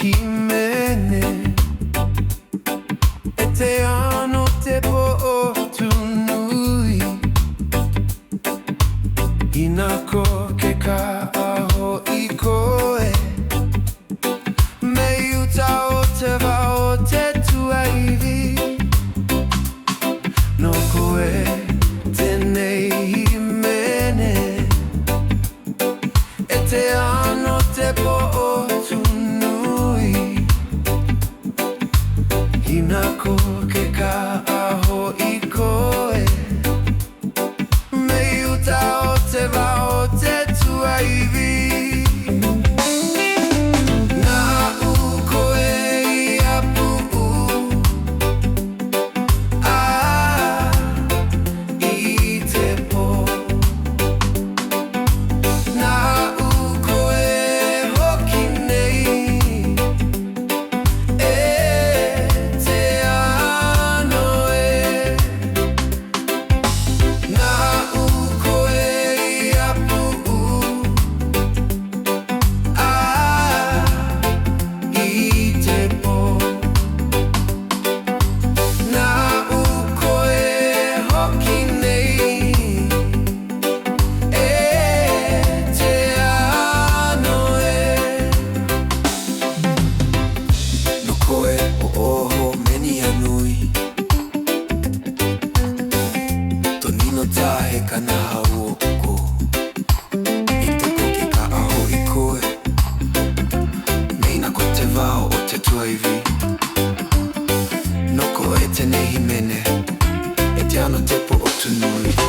himene e Teano te po tunui inako ke ka aho I koe me uta o te va o te tuaivi no koe tenei himene e Teano te po tunui inako ke ka aho I koe me uta o te va o te tuaivi Noko e tene himene e te ano te po o tunui